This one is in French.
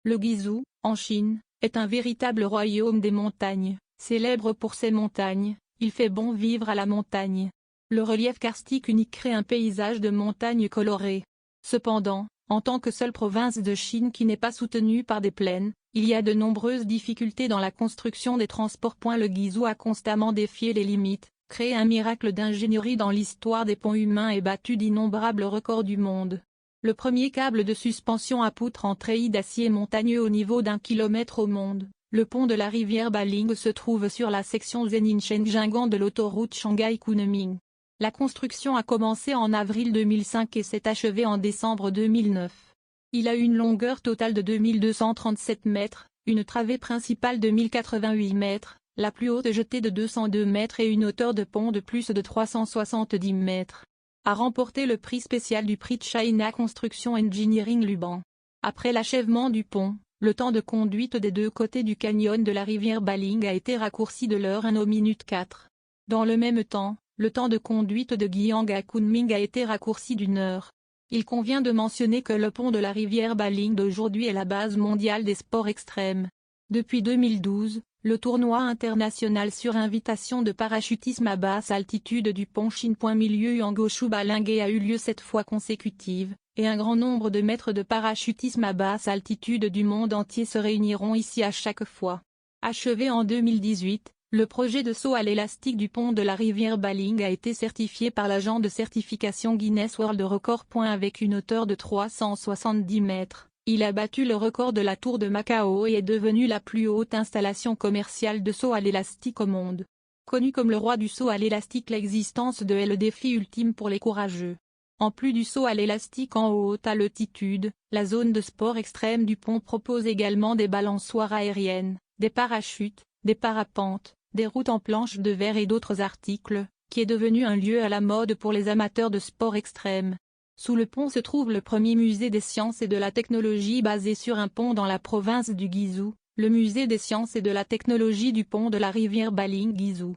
Le Guizhou, en Chine, est un véritable royaume des montagnes. Célèbre pour ses montagnes, il fait bon vivre à la montagne. Le relief karstique unique crée un paysage de montagnes colorées. Cependant, en tant que seule province de Chine qui n'est pas soutenue par des plaines, il y a de nombreuses difficultés dans la construction des transports. Le Guizhou a constamment défié les limites, créé un miracle d'ingénierie dans l'histoire des ponts humains et battu d'innombrables records du monde. Le premier câble de suspension à poutres en treillis d'acier montagneux au niveau d'1 km au monde, le pont de la rivière Baling se trouve sur la section Zenin-Shenzhengang de l'autoroute Shanghai-Kunming. La construction a commencé en avril 2005 et s'est achevée en décembre 2009. Il a une longueur totale de 2237 mètres, une travée principale de 1088 mètres, la plus haute jetée de 202 mètres et une hauteur de pont de plus de 370 mètres. A remporté le prix spécial du prix de China Construction Engineering Luban. Après l'achèvement du pont, le temps de conduite des deux côtés du canyon de la rivière Baling a été raccourci de l'heure 1 aux minutes 4. Dans le même temps, le temps de conduite de Guiyang à Kunming a été raccourci d'1 heure. Il convient de mentionner que le pont de la rivière Baling d'aujourd'hui est la base mondiale des sports extrêmes. Depuis 2012, le tournoi international sur invitation de parachutisme à basse altitude du pont Chine.Milieu Yangoshu Baling a eu lieu 7 fois consécutives, et un grand nombre de maîtres de parachutisme à basse altitude du monde entier se réuniront ici à chaque fois. Achevé en 2018, le projet de saut à l'élastique du pont de la rivière Baling a été certifié par l'agent de certification Guinness World Record. Avec une hauteur de 370 mètres. Il a battu le record de la Tour de Macao et est devenu la plus haute installation commerciale de saut à l'élastique au monde. Connu comme le roi du saut à l'élastique, l'existence de est le défi ultime pour les courageux. En plus du saut à l'élastique en haute altitude, la zone de sport extrême du pont propose également des balançoires aériennes, des parachutes, des parapentes, des routes en planches de verre et d'autres articles, qui est devenu un lieu à la mode pour les amateurs de sport extrême. Sous le pont se trouve le premier musée des sciences et de la technologie basé sur un pont dans la province du Guizhou, le musée des sciences et de la technologie du pont de la rivière Baling Guizhou.